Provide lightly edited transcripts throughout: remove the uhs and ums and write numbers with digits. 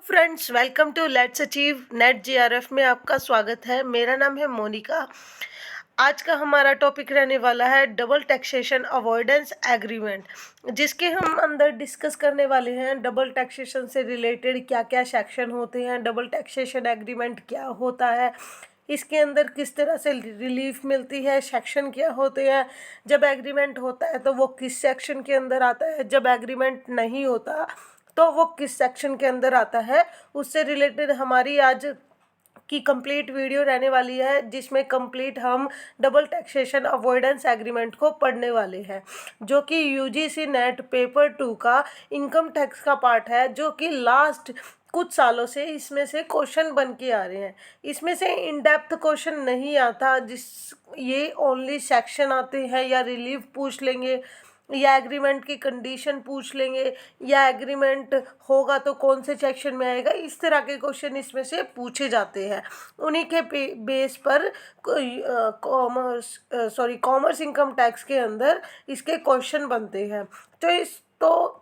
Friends, welcome to let's achieve NET JRF में आपका स्वागत है। मेरा नाम है मोनिका। आज का हमारा टॉपिक रहने वाला है डबल टैक्सेशन अवॉइडेंस एग्रीमेंट, जिसके हम अंदर डिस्कस करने वाले हैं डबल टैक्सेशन से रिलेटेड क्या क्या सेक्शन होते हैं, डबल टैक्सेशन एग्रीमेंट क्या होता है, इसके अंदर किस तरह से रिलीफ मिलती है, सेक्शन क्या होते हैं, जब एग्रीमेंट होता है तो वो किस सेक्शन के अंदर आता है, जब एग्रीमेंट नहीं होता तो वो किस सेक्शन के अंदर आता है। उससे रिलेटेड हमारी आज की कंप्लीट वीडियो रहने वाली है, जिसमें कंप्लीट हम डबल टैक्सेशन अवॉइडेंस एग्रीमेंट को पढ़ने वाले हैं, जो कि यूजीसी नेट पेपर 2 का इनकम टैक्स का पार्ट है, जो कि लास्ट कुछ सालों से इसमें से क्वेश्चन बन के आ रहे हैं। इसमें से इन डेप्थ क्वेश्चन नहीं आता, ये ओनली सेक्शन आते हैं या रिलीफ पूछ लेंगे या एग्रीमेंट की कंडीशन पूछ लेंगे या एग्रीमेंट होगा तो कौन से सेक्शन में आएगा। इस तरह के क्वेश्चन इसमें से पूछे जाते हैं। उन्हीं के बेस पर कॉमर्स इनकम टैक्स के अंदर इसके क्वेश्चन बनते हैं। तो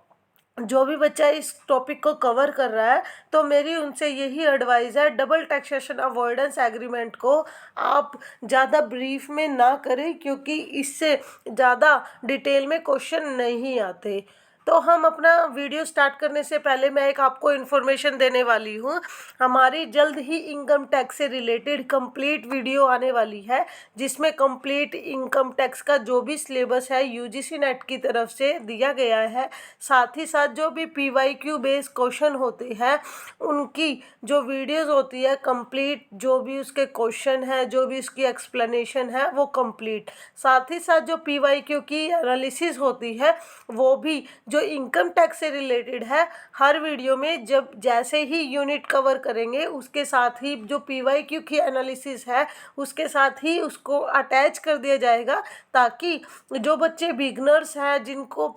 जो भी बच्चा इस टॉपिक को कवर कर रहा है, तो मेरी उनसे यही एडवाइस है, डबल टैक्सेशन अवॉइडेंस एग्रीमेंट को आप ज़्यादा ब्रीफ में ना करें, क्योंकि इससे ज़्यादा डिटेल में क्वेश्चन नहीं आते। तो हम अपना वीडियो स्टार्ट करने से पहले मैं एक आपको इन्फॉर्मेशन देने वाली हूँ। हमारी जल्द ही इनकम टैक्स से रिलेटेड कंप्लीट वीडियो आने वाली है, जिसमें कंप्लीट इनकम टैक्स का जो भी सिलेबस है यूजीसी नेट की तरफ से दिया गया है, साथ ही साथ जो भी पीवाईक्यू बेस्ड क्वेश्चन होते हैं उनकी जो वीडियोस होती है कंप्लीट, जो भी उसके क्वेश्चन है, जो भी उसकी एक्सप्लेनेशन है वो कंप्लीट, साथ ही साथ जो पीवाईक्यू की एनालिसिस होती है वो भी जो इनकम टैक्स से रिलेटेड है। हर वीडियो में जब जैसे ही यूनिट कवर करेंगे उसके साथ ही जो पीवाईक्यू की एनालिसिस है उसके साथ ही उसको अटैच कर दिया जाएगा, ताकि जो बच्चे बिगनर्स हैं, जिनको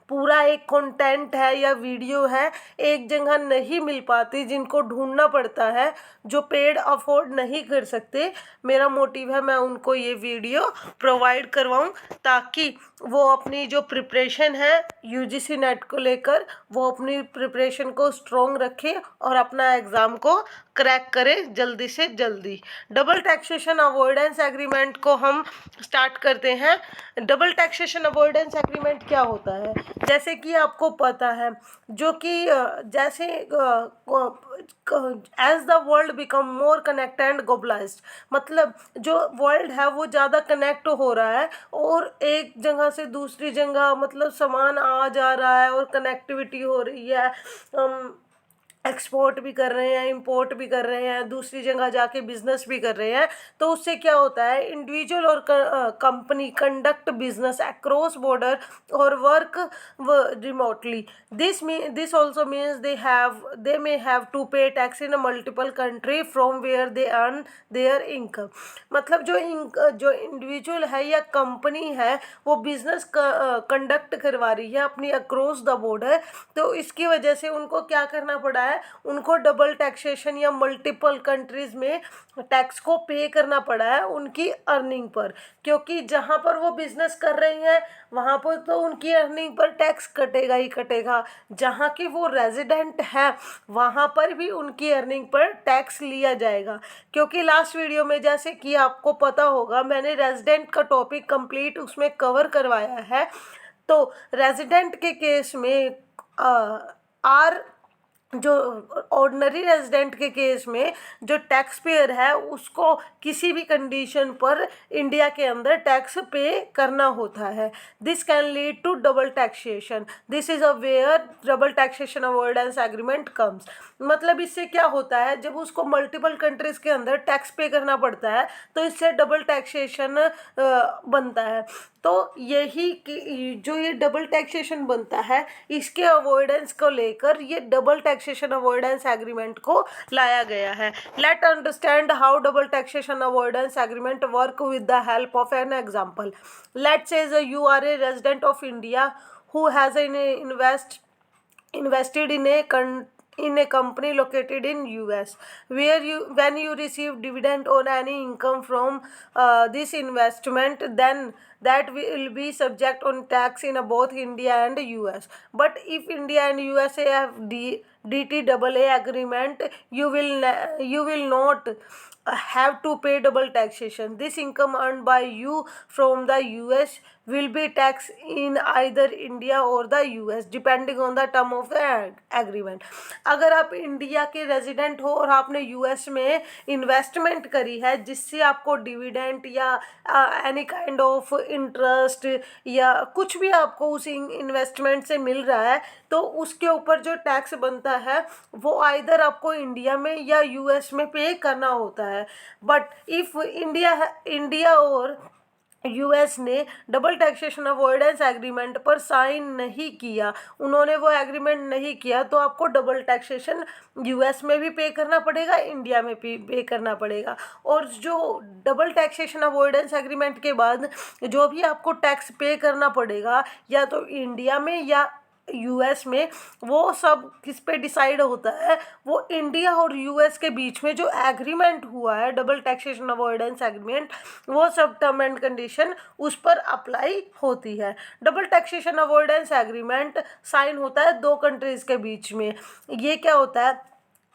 पूरा एक कंटेंट है या वीडियो है एक जगह नहीं मिल पाती, जिनको ढूंढना पड़ता है, जो पेड अफोर्ड नहीं कर सकते, मेरा मोटिव है मैं उनको ये वीडियो प्रोवाइड करवाऊं, ताकि वो अपनी जो प्रिपरेशन है यूजीसी नेट को लेकर वो अपनी प्रिपरेशन को स्ट्रॉन्ग रखे और अपना एग्ज़ाम को क्रैक करे जल्दी से जल्दी। डबल टैक्सेशन अवॉइडेंस एग्रीमेंट को हम स्टार्ट करते हैं। डबल टैक्सेशन अवॉइडेंस एग्रीमेंट क्या होता है, जैसे कि आपको पता है, जो कि जैसे as the world become more connect and globalized, मतलब जो वर्ल्ड है वो ज़्यादा कनेक्ट हो रहा है और एक जगह से दूसरी जगह मतलब सामान आ जा रहा है और कनेक्टिविटी हो रही है। एक्सपोर्ट भी कर रहे हैं, इंपोर्ट भी कर रहे हैं, दूसरी जगह जाके बिजनेस भी कर रहे हैं। तो उससे क्या होता है, इंडिविजुअल और company conduct business across border और work remotely. This also means they may have to pay tax in a multiple country from where they earn their income. मतलब जो इंडिविजुअल है या कंपनी है वो बिजनेस कंडक्ट करवा रही है अपनी अक्रॉस द बॉर्डर, तो इसकी वजह से उनको क्या करना पड़ा है, उनको डबल टैक्सेशन या मल्टीपल कंट्रीज में टैक्स को पे करना पड़ा है उनकी अर्निंग पर, क्योंकि जहाँ पर वो बिजनेस कर रही हैं वहाँ पर तो उनकी अर्निंग पर टैक्स कटेगा ही कटेगा, जहाँ की वो रेजिडेंट है वहाँ पर भी उनकी अर्निंग पर टैक्स लिया जाएगा। क्योंकि लास्ट वीडियो में जैसे कि आपको पता होगा मैंने रेजिडेंट का टॉपिक कंप्लीट उसमें कवर करवाया है। तो रेजिडेंट के केस में आर जो ऑर्डिनरी रेजिडेंट के केस में जो टैक्स पेयर है उसको किसी भी कंडीशन पर इंडिया के अंदर टैक्स पे करना होता है। This can lead to double taxation. This is a where double taxation avoidance agreement comes. मतलब इससे क्या होता है, जब उसको मल्टीपल कंट्रीज के अंदर टैक्स पे करना पड़ता है तो इससे डबल टैक्सेशन बनता है। तो यही जो ये डबल टैक्सेशन बनता है इसके अवॉइडेंस को लेकर ये डबल टैक्सेशन अवॉइडेंस एग्रीमेंट को लाया गया है। Let understand how double taxation avoidance agreement work with the help of an example. Let's say you are a resident of India who has invested in a company located in US, where when you receive dividend or any income from this investment, then that will be subject on tax in both India and US. But if India and USA have DTAA agreement, you will not have to pay double taxation. This income earned by you from the US will be taxed in either India or the US depending on the term of the agreement. अगर आप India के resident हो और आपने US में investment करी है जिससे आपको डिविडेंड या एनी काइंड ऑफ इंटरेस्ट या कुछ भी आपको उस इन्वेस्टमेंट से मिल रहा है, तो उसके ऊपर जो टैक्स बनता है वो आइदर आपको इंडिया में या यूएस में पे करना होता है. बट इफ़ इंडिया और यूएस ने डबल टैक्सेशन अवॉइडेंस एग्रीमेंट पर साइन नहीं किया, उन्होंने वो एग्रीमेंट नहीं किया, तो आपको डबल टैक्सेशन यूएस में भी पे करना पड़ेगा, इंडिया में भी पे करना पड़ेगा. और जो डबल टैक्सेशन अवॉइडेंस एग्रीमेंट के बाद जो भी आपको टैक्स पे करना पड़ेगा या तो इंडिया में या यूएस में, वो सब किस पे डिसाइड होता है, वो इंडिया और यूएस के बीच में जो एग्रीमेंट हुआ है डबल टैक्सेशन अवॉइडेंस एग्रीमेंट, वो सब टर्म एंड कंडीशन उस पर अप्लाई होती है. Double taxation avoidance agreement sign होता है दो कंट्रीज़ के बीच में. ये क्या होता है,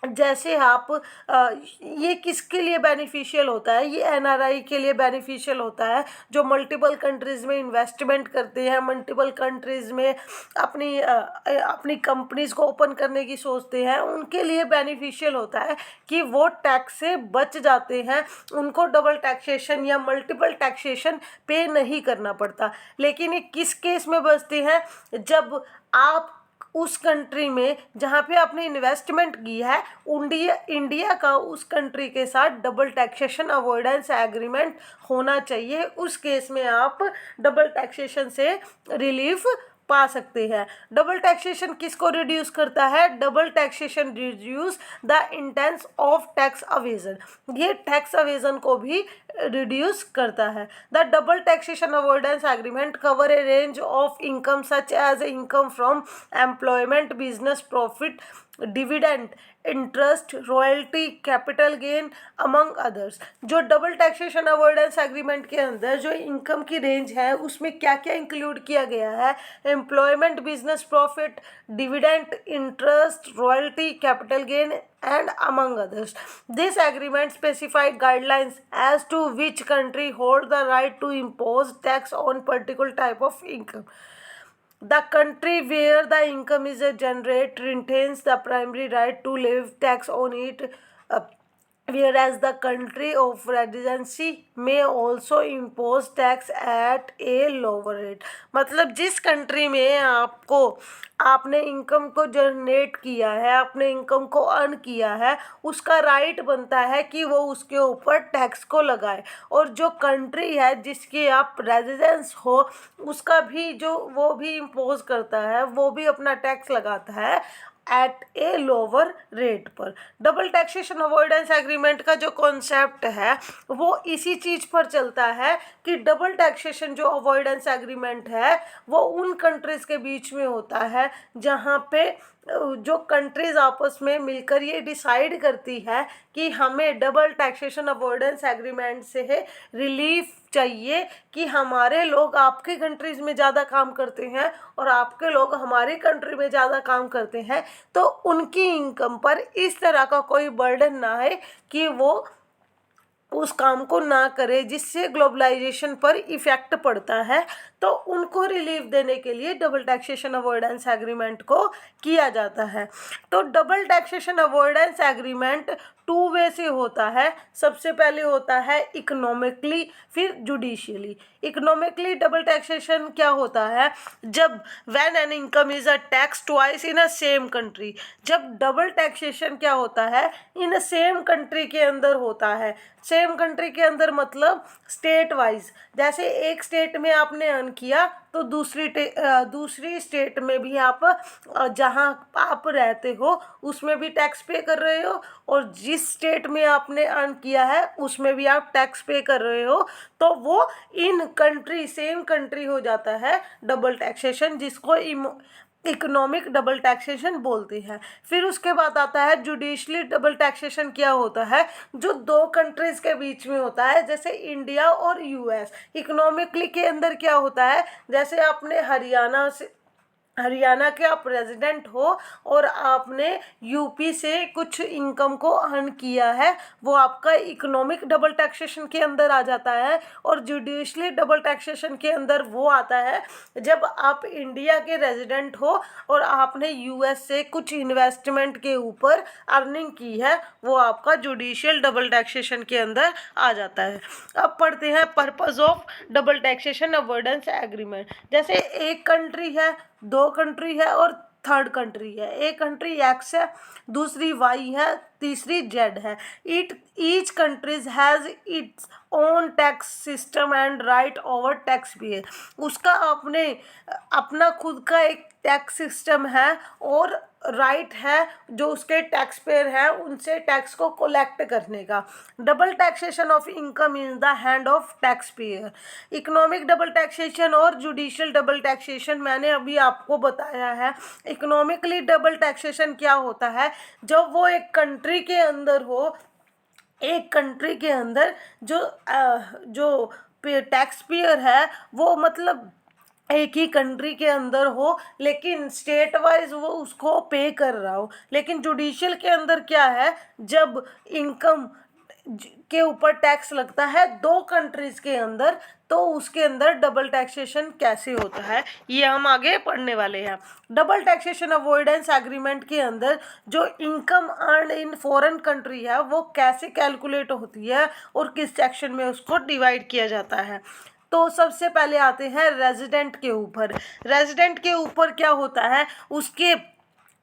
जैसे आप ये किसके लिए बेनिफिशियल होता है, ये एनआरआई के लिए बेनिफिशियल होता है जो मल्टीपल कंट्रीज़ में इन्वेस्टमेंट करते हैं, मल्टीपल कंट्रीज़ में अपनी कंपनीज़ को ओपन करने की सोचते हैं. उनके लिए बेनिफिशियल होता है कि वो टैक्स से बच जाते हैं, उनको डबल टैक्सेशन या मल्टीपल टैक्सेशन पे नहीं करना पड़ता. लेकिन ये किस केस में बचते हैं, जब आप उस कंट्री में जहाँ पे आपने इन्वेस्टमेंट की है इंडिया का उस कंट्री के साथ डबल टैक्सेशन अवॉइडेंस एग्रीमेंट होना चाहिए. उस केस में आप डबल टैक्सेशन से रिलीफ पा सकते हैं. डबल टैक्सेशन किसको रिड्यूस करता है, double taxation reduce the intense of tax evasion, ये टैक्स अवेजन को भी रिड्यूस करता है. The double taxation avoidance agreement cover a range of income such as income from employment, business profit, dividend, interest, royalty, capital gain among others. जो double taxation avoidance agreement के अंदर जो income की range है उसमें क्या क्या इंक्लूड किया गया है, employment, business profit, dividend, interest, royalty, capital gain and among others. This agreement specified guidelines as to which country hold the right to impose tax on particular type of income. The country where the income is generated retains the primary right to leave tax on it, whereas the country of residency may also impose tax at a lower rate. मतलब जिस country में आपने income को generate किया है, आपने income को earn किया है, उसका राइट बनता है कि वो उसके ऊपर टैक्स को लगाए. और जो कंट्री है जिसकी आप रेजिडेंस हो उसका भी वो भी इम्पोज करता है, वो भी अपना टैक्स लगाता है एट ए लोअर रेट पर. डबल टैक्सेशन अवॉइडेंस एग्रीमेंट का जो कॉन्सेप्ट है वो इसी चीज़ पर चलता है कि डबल टैक्सेशन जो अवॉइडेंस एग्रीमेंट है वो उन कंट्रीज़ के बीच में होता है जहाँ पे जो कंट्रीज़ आपस में मिलकर ये डिसाइड करती है कि हमें डबल टैक्सेशन अवॉइडेंस एग्रीमेंट से रिलीफ चाहिए कि हमारे लोग आपके कंट्रीज़ में ज़्यादा काम करते हैं और आपके लोग हमारी कंट्री में ज़्यादा काम करते हैं, तो उनकी इनकम पर इस तरह का कोई बर्डन ना है कि वो उस काम को ना करे जिससे ग्लोबलाइजेशन पर इफ़ेक्ट पड़ता है. तो उनको रिलीफ देने के लिए डबल टैक्सेशन अवॉइडेंस एग्रीमेंट को किया जाता है. तो double taxation avoidance agreement two way से होता है. सबसे पहले होता है इकोनॉमिकली, फिर जुडिशियली. इकोनॉमिकली डबल टैक्सेशन क्या होता है, जब when an income is a tax twice in a same country. जब डबल टैक्सेशन क्या होता है, इन अ सेम कंट्री के अंदर होता है. सेम कंट्री के अंदर मतलब स्टेट वाइज, जैसे एक स्टेट में आपने अर्न किया तो दूसरी स्टेट में भी आप जहाँ आप रहते हो उसमें भी टैक्स पे कर रहे हो, और जिस स्टेट में आपने अर्न किया है उसमें भी आप टैक्स पे कर रहे हो, तो वो इन कंट्री सेम कंट्री हो जाता है डबल टैक्सेशन, जिसको इकोनॉमिक डबल टैक्सेशन बोलते हैं. फिर उसके बाद आता है जुडिशली डबल टैक्सेशन. क्या होता है, जो दो कंट्रीज़ के बीच में होता है, जैसे इंडिया और यूएस. इकोनॉमिकली के अंदर क्या होता है, जैसे आपने हरियाणा के आप रेजिडेंट हो और आपने यूपी से कुछ इनकम को अर्न किया है, वो आपका इकोनॉमिक डबल टैक्सेशन के अंदर आ जाता है। और जुडिशली डबल टैक्सेशन के अंदर वो आता है जब आप इंडिया के रेजिडेंट हो और आपने यूएस से कुछ इन्वेस्टमेंट के ऊपर अर्निंग की है, वो आपका जुडिशियल डबल टैक्सेशन के अंदर आ जाता है। अब पढ़ते हैं purpose of double taxation avoidance agreement. जैसे एक कंट्री है, दो कंट्री है और थर्ड कंट्री है। एक कंट्री एक्स है, दूसरी वाई है, तीसरी जेड है। Each countries has its own tax system and right over tax भी है। उसका अपना खुद का एक टैक्स सिस्टम है और राइट है जो उसके टैक्स पेयर हैं उनसे टैक्स को कलेक्ट करने का। Double taxation of income in the hand of tax payer. Economic double taxation और जुडिशियल डबल टैक्सेशन मैंने अभी आपको बताया है। इकोनॉमिकली डबल टैक्सेशन क्या होता है, जब वो एक कंट्री के अंदर हो, एक कंट्री के अंदर जो टैक्स पेयर है वो मतलब एक ही कंट्री के अंदर हो लेकिन स्टेट वाइज वो उसको पे कर रहा हो। लेकिन जुडिशियल के अंदर क्या है, जब इनकम के ऊपर टैक्स लगता है दो कंट्रीज के अंदर, तो उसके अंदर डबल टैक्सेशन कैसे होता है ये हम आगे पढ़ने वाले हैं। डबल टैक्सेशन अवॉइडेंस एग्रीमेंट के अंदर जो income earn in foreign country है वो कैसे कैलकुलेट होती है और किस सेक्शन में उसको डिवाइड किया जाता है। तो सबसे पहले आते हैं रेजिडेंट के ऊपर। रेजिडेंट के ऊपर क्या होता है,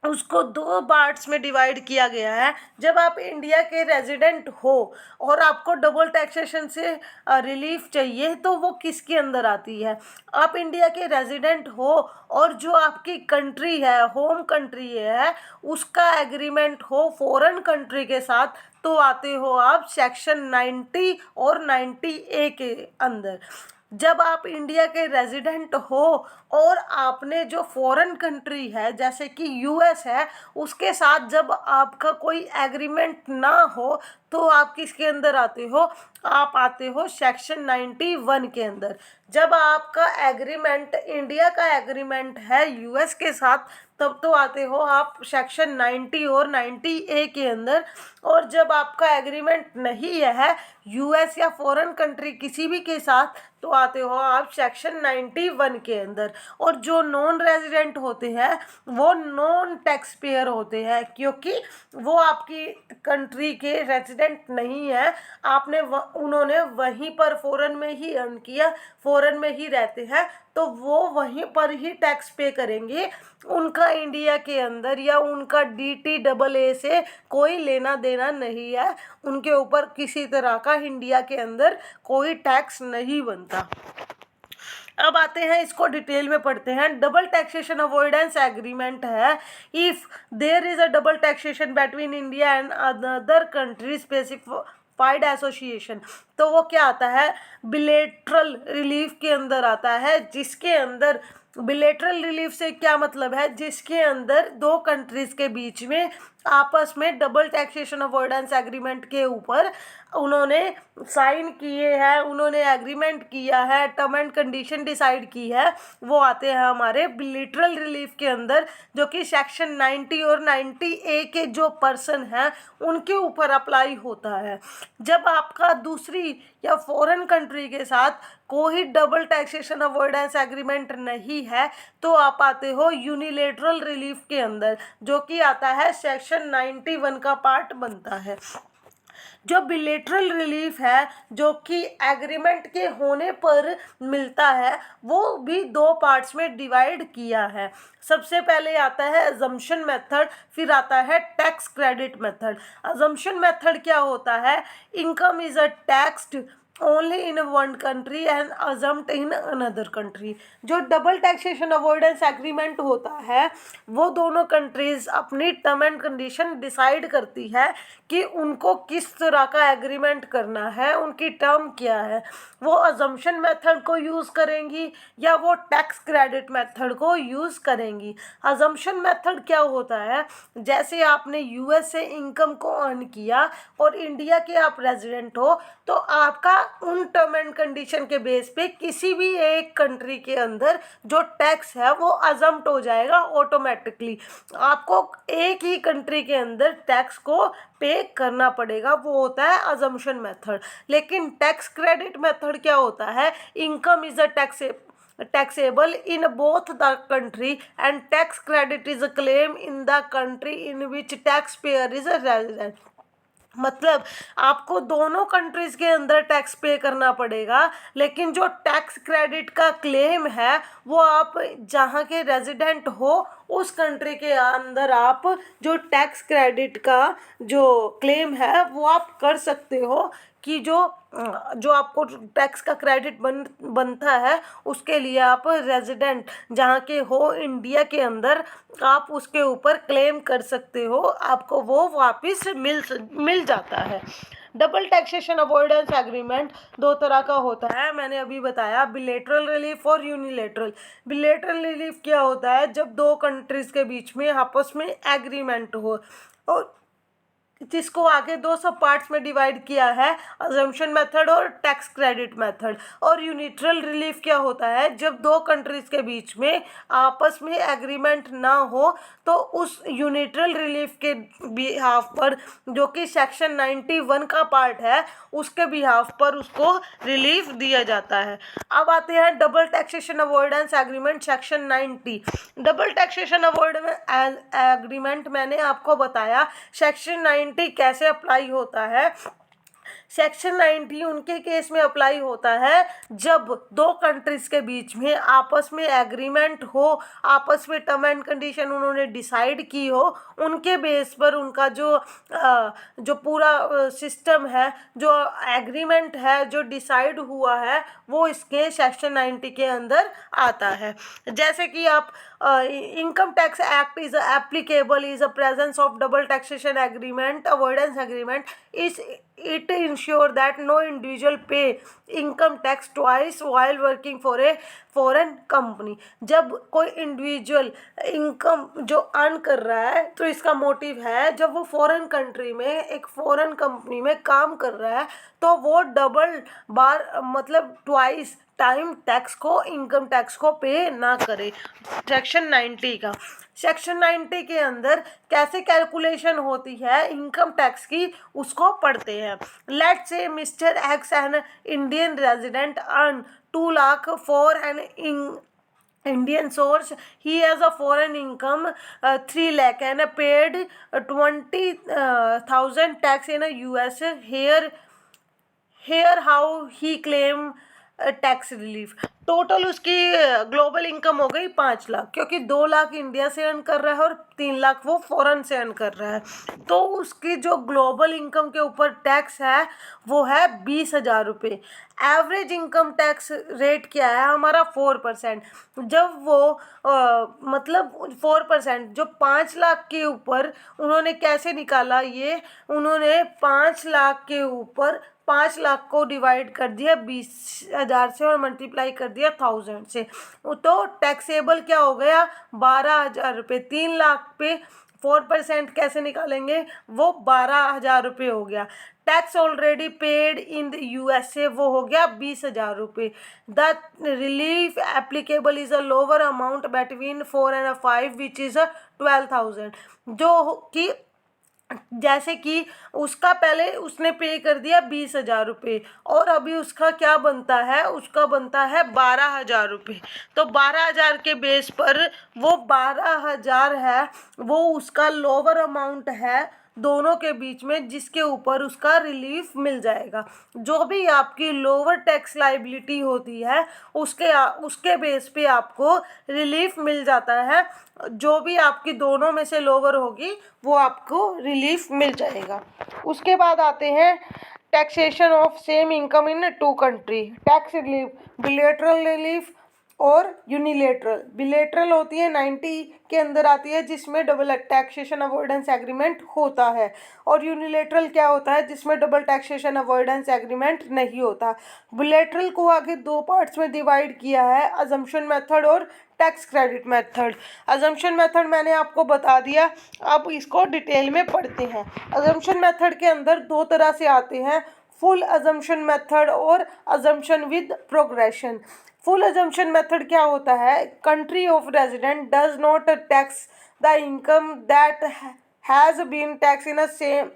उसको दो पार्ट्स में डिवाइड किया गया है। जब आप इंडिया के रेजिडेंट हो और आपको डबल टैक्सेशन से रिलीफ चाहिए तो वो किसके अंदर आती है, आप इंडिया के रेजिडेंट हो और जो आपकी कंट्री है, होम कंट्री है, उसका एग्रीमेंट हो फॉरेन कंट्री के साथ, तो आते हो आप सेक्शन 90 और 90A के अंदर। जब आप इंडिया के रेजिडेंट हो और आपने जो फॉरेन कंट्री है जैसे कि यूएस है उसके साथ जब आपका कोई एग्रीमेंट ना हो तो आप किसके अंदर आते हो, आप आते हो सेक्शन 91 के अंदर। जब आपका एग्रीमेंट, इंडिया का एग्रीमेंट है यूएस के साथ, तब तो आते हो आप सेक्शन 90 और 90A के अंदर। और जब आपका एग्रीमेंट नहीं है यूएस या फॉरेन कंट्री किसी भी के साथ, तो आते हो आप सेक्शन 91 के अंदर। और जो नॉन रेजिडेंट होते हैं वो नॉन टैक्स पेयर होते हैं क्योंकि वो आपकी कंट्री के रेजिडेंट नहीं है, उन्होंने वहीं पर फॉरेन में ही अर्न किया, फॉरेन में ही रहते हैं, तो वो वहीं पर ही टैक्स पे करेंगे। उनका इंडिया के अंदर या उनका DTAA से कोई लेना देना नहीं है, उनके ऊपर किसी तरह का इंडिया के अंदर कोई टैक्स नहीं बनता। अब आते हैं, इसको डिटेल में पढ़ते हैं। डबल टैक्सेशन अवॉइडेंस एग्रीमेंट है if there is a double taxation between India and other country specified association. तो वो क्या आता है, बिलेटरल रिलीफ के अंदर आता है, जिसके अंदर बिलेटरल रिलीफ से क्या मतलब है, जिसके अंदर दो कंट्रीज के बीच में आपस में डबल टैक्सेशन अवॉइडेंस एग्रीमेंट के ऊपर उन्होंने साइन किए हैं, उन्होंने एग्रीमेंट किया है, टर्म एंड कंडीशन डिसाइड की है, वो आते हैं हमारे बिलेटरल रिलीफ के अंदर, जो कि सेक्शन 90 और 90A के जो पर्सन हैं उनके ऊपर अप्लाई होता है। जब आपका दूसरी या फॉरेन कंट्री के साथ कोई डबल टैक्सेशन अवॉइडेंस एग्रीमेंट नहीं है तो आप आते हो यूनिलेटरल रिलीफ के अंदर, जो कि आता है सेक्शन 91 का पार्ट बनता है। जो बिलेटरल रिलीफ है जो कि एग्रीमेंट के होने पर मिलता है वो भी दो पार्ट्स में डिवाइड किया है। सबसे पहले आता है अजम्पशन मेथड, फिर आता है tax credit method. Exemption method क्या होता है, income is a taxed only in one country and exempt in another country. जो डबल टैक्सेशन अवॉइडेंस एग्रीमेंट होता है वो दोनों कंट्रीज अपनी टर्म एंड कंडीशन डिसाइड करती है कि उनको किस तरह का एग्रीमेंट करना है, उनकी टर्म क्या है, वो अजम्पशन मेथड को यूज़ करेंगी या वो टैक्स क्रेडिट मेथड को यूज़ करेंगी। अजम्पशन मेथड क्या होता है, जैसे आपने यूएस से इनकम को अर्न किया और इंडिया के आप रेजिडेंट हो तो आपका उन टर्म एंड कंडीशन के बेस पे किसी भी एक कंट्री के अंदर जो टैक्स है वो अजम्प्ट हो जाएगा ऑटोमेटिकली। आपको एक ही कंट्री के अंदर टैक्स को पे करना पड़ेगा, वो होता है अजम्पशन मेथड। लेकिन टैक्स क्रेडिट मेथड क्या होता है, income is a taxable in both the country and tax credit is a claim in the country in which taxpayer is a resident। मतलब आपको दोनों कंट्रीज के अंदर टैक्स पे करना पड़ेगा, लेकिन जो टैक्स क्रेडिट का क्लेम है वो आप जहाँ के रेजिडेंट हो उस कंट्री के अंदर आप जो टैक्स क्रेडिट का जो क्लेम है वो आप कर सकते हो कि जो आपको टैक्स का क्रेडिट बनता है उसके लिए आप रेजिडेंट जहाँ के हो इंडिया के अंदर आप उसके ऊपर क्लेम कर सकते हो, आपको वो वापस मिल जाता है। डबल टैक्सेशन अवॉइडेंस एग्रीमेंट दो तरह का होता है, मैंने अभी बताया, बिलेटरल रिलीफ और यूनिलेटरल। बिलेटरल रिलीफ क्या होता है, जब दो कंट्रीज के बीच में आपस में एग्रीमेंट हो, और जिसको आगे दो सब पार्ट्स में डिवाइड किया है, अजम्पशन मेथड और टैक्स क्रेडिट मेथड। और यूनिट्रल रिलीफ क्या होता है, जब दो कंट्रीज के बीच में आपस में एग्रीमेंट ना हो तो उस यूनिट्रल रिलीफ के बिहाफ पर, जो कि सेक्शन 91 का पार्ट है, उसके बिहाफ पर उसको रिलीफ दिया जाता है। अब आते हैं double taxation avoidance agreement section 90। Double taxation avoidance agreement मैंने आपको बताया सेक्शन 90 कैसे अप्लाई होता है। सेक्शन 90 उनके केस में अप्लाई होता है जब दो कंट्रीज के बीच में आपस में एग्रीमेंट हो, आपस में टर्म एंड कंडीशन उन्होंने डिसाइड की हो, उनके बेस पर उनका जो पूरा सिस्टम है, जो एग्रीमेंट है, जो डिसाइड हुआ है, वो इसके सेक्शन 90 के अंदर आता है। जैसे कि आप income tax act is applicable is a presence of double taxation agreement avoidance agreement is it ensure that no individual pay income tax twice while working for a foreign company। जब कोई individual income जो earn कर रहा है तो इसका motive है, जब वो फॉरेन कंट्री में एक फॉरेन कंपनी में काम कर रहा है तो वो डबल बार मतलब ट्वाइस टाइम टैक्स को, इनकम टैक्स को पे ना करे। सेक्शन 90 का, सेक्शन 90 के अंदर कैसे कैलकुलेशन होती है इनकम टैक्स की, उसको पढ़ते हैं। Let's say mister X an Indian resident earn 2 lakh for an Indian source, he has a foreign income 3 lakh and paid 20,000 tax in a US। Here how he claim tax relief. Total उसकी global income हो गई 5 लाख, क्योंकि 2 lakh India से earn कर रहा है और 3 लाख वो फॉरेन से अर्न कर रहा है, तो उसकी जो ग्लोबल इनकम के ऊपर टैक्स है वो है 20,000 रुपये। एवरेज इनकम टैक्स रेट क्या है हमारा 4%। जब वो मतलब 4% जो 5 लाख के ऊपर उन्होंने कैसे निकाला, ये उन्होंने 5 लाख के ऊपर 5 लाख को डिवाइड कर दिया 20,000 से और मल्टीप्लाई कर दिया 1000 से, तो टैक्सेबल क्या हो गया 12,000 रुपये। 3 लाख पे 4% कैसे निकालेंगे, वो 12,000 रुपये हो गया। Tax already paid in the USA वो हो गया 20,000 रुपये। The relief applicable is a lower amount between 4 and 5 which is 12,000। जो कि जैसे कि उसका पहले उसने पे कर दिया 20,000 रुपये और अभी उसका क्या बनता है, उसका बनता है 12,000 रुपये। तो 12,000 के बेस पर वो 12,000 है, वो उसका लोअर अमाउंट है दोनों के बीच में, जिसके ऊपर उसका रिलीफ मिल जाएगा। जो भी आपकी लोअर टैक्स लाइबिलिटी होती है उसके बेस पे आपको रिलीफ मिल जाता है। जो भी आपकी दोनों में से लोअर होगी वो आपको रिलीफ मिल जाएगा। उसके बाद आते हैं taxation of same income in 2 country. Tax relief, bilateral relief और यूनिलेटरल। बिलेटरल होती है 90 के अंदर आती है, जिसमें डबल टैक्सेशन अवॉइडेंस एग्रीमेंट होता है, और यूनिलेटरल क्या होता है जिसमें डबल टैक्सेशन अवॉइडेंस एग्रीमेंट नहीं होता। बिलेटरल को आगे 2 पार्ट्स में डिवाइड किया है, अजम्पशन मेथड और tax credit method. Exemption method मैंने आपको बता दिया, अब इसको डिटेल में पढ़ते हैं। अजम्पशन मेथड के अंदर 2 तरह से आते हैं, फुल अजम्पशन मेथड और exemption with progression. Full exemption method क्या होता है? Country of resident does not tax the income that has been tax in a same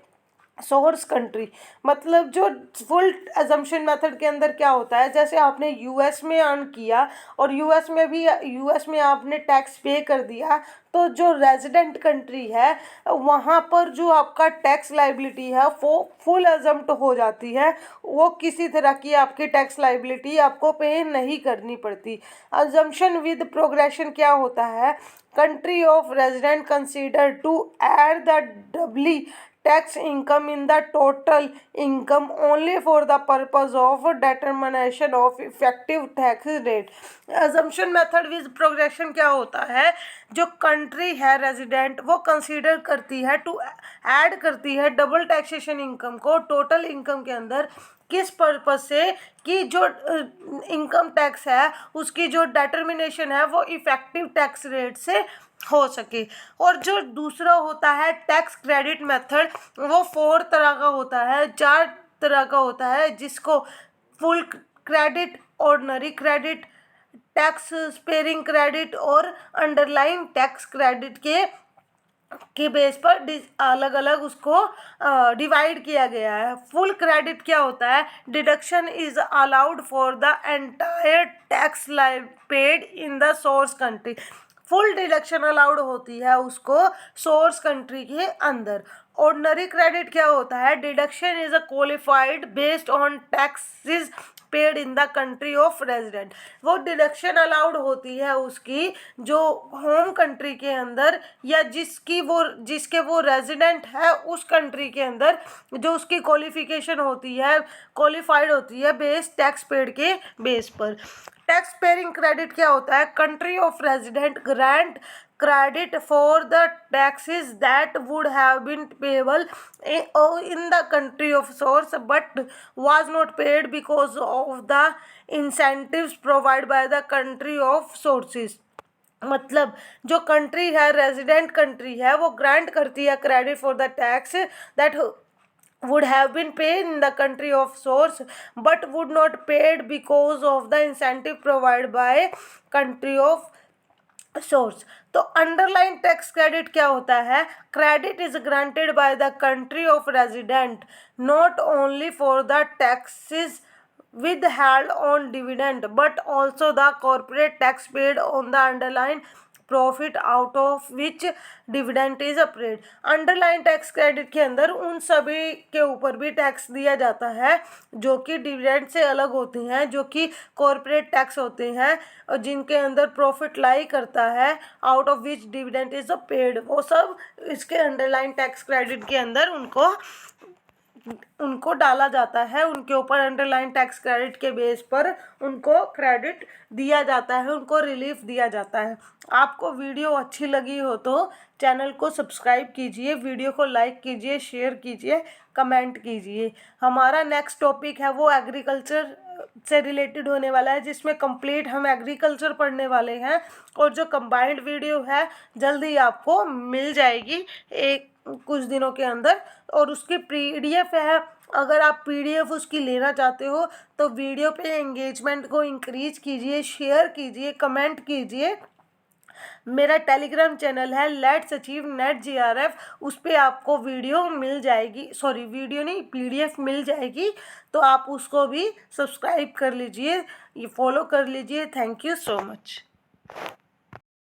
source country. मतलब जो फुल अजम्पशन मेथड के अंदर क्या होता है, जैसे आपने यूएस में अर्न किया और यूएस में आपने टैक्स पे कर दिया, तो जो रेजिडेंट कंट्री है वहाँ पर जो आपका टैक्स लाइबिलिटी है वो फुल अजम्प्ट हो जाती है। वो किसी तरह की आपकी टैक्स लाइबिलिटी आपको पे नहीं करनी पड़ती। अजम्पशन विद प्रोग्रेशन क्या होता है? Country of resident consider to add the doubly tax income in the total income only for the purpose of determination of effective tax rate। assumption method with progression क्या होता है? जो country है resident वो consider करती है to add करती है डबल टैक्सेशन इनकम को टोटल इनकम के अंदर। किस पर्पज से? कि जो इनकम टैक्स है उसकी जो डिटर्मिनेशन है वो इफेक्टिव टैक्स रेट से हो सके। और जो दूसरा होता है टैक्स क्रेडिट मेथड, वो 4 तरह का होता है, 4 तरह का होता है, जिसको full credit, ordinary credit, tax sparing credit और अंडरलाइन टैक्स क्रेडिट के बेस पर अलग अलग उसको डिवाइड किया गया है। फुल क्रेडिट क्या होता है? Deduction is allowed for the entire tax paid in the source country. Full deduction allowed होती है उसको सोर्स कंट्री के अंदर। ऑर्डिनरी क्रेडिट क्या होता है? Deduction is a qualified based on taxes paid in the country of resident. वो deduction allowed होती है उसकी जो होम कंट्री के अंदर या जिसके वो रेजिडेंट है उस कंट्री के अंदर, जो उसकी क्वालिफिकेशन होती है, क्वालिफाइड होती है बेस टैक्स पेड के बेस पर। टैक्स पेयरिंग क्रेडिट क्या होता है? Country of resident grant credit for the taxes that would have been payable in the country of source but was not paid because of the incentives provided by the country of sources। मतलब जो country है resident country है वो grant करती है credit for the tax that would have been paid in the country of source but would not paid because of the incentive provided by country of source. तो underline tax credit क्या होता है? Credit is granted by the country of resident not only for the taxes withheld on dividend but also the corporate tax paid on the underlying profit out of which dividend is appeared. Underline tax credit के अंदर उन सभी के ऊपर भी tax दिया जाता है जो कि डिविडेंड से अलग होते हैं, जो कि कॉरपोरेट टैक्स होते हैं और जिनके अंदर प्रॉफिट लाई करता है, out of which dividend is paid. वो सब इसके अंडरलाइन टैक्स क्रेडिट के अंदर उनको डाला जाता है, उनके ऊपर अंडरलाइन टैक्स क्रेडिट के बेस पर उनको क्रेडिट दिया जाता है, उनको रिलीफ दिया जाता है। आपको वीडियो अच्छी लगी हो तो चैनल को सब्सक्राइब कीजिए, वीडियो को लाइक कीजिए, शेयर कीजिए, कमेंट कीजिए। हमारा नेक्स्ट टॉपिक है वो एग्रीकल्चर से रिलेटेड होने वाला है, जिसमें कंप्लीट हम एग्रीकल्चर पढ़ने वाले हैं और जो कंबाइंड वीडियो है जल्दी आपको मिल जाएगी कुछ दिनों के अंदर। और उसकी पीडीएफ है, अगर आप पीडीएफ उसकी लेना चाहते हो तो वीडियो पे एंगेजमेंट को इंक्रीज कीजिए, शेयर कीजिए, कमेंट कीजिए। मेरा टेलीग्राम चैनल है लेट्स अचीव नेट जीआरएफ, उस पर आपको वीडियो मिल जाएगी, सॉरी वीडियो नहीं पीडीएफ मिल जाएगी, तो आप उसको भी सब्सक्राइब कर लीजिए, ये फॉलो कर लीजिए। Thank you so much.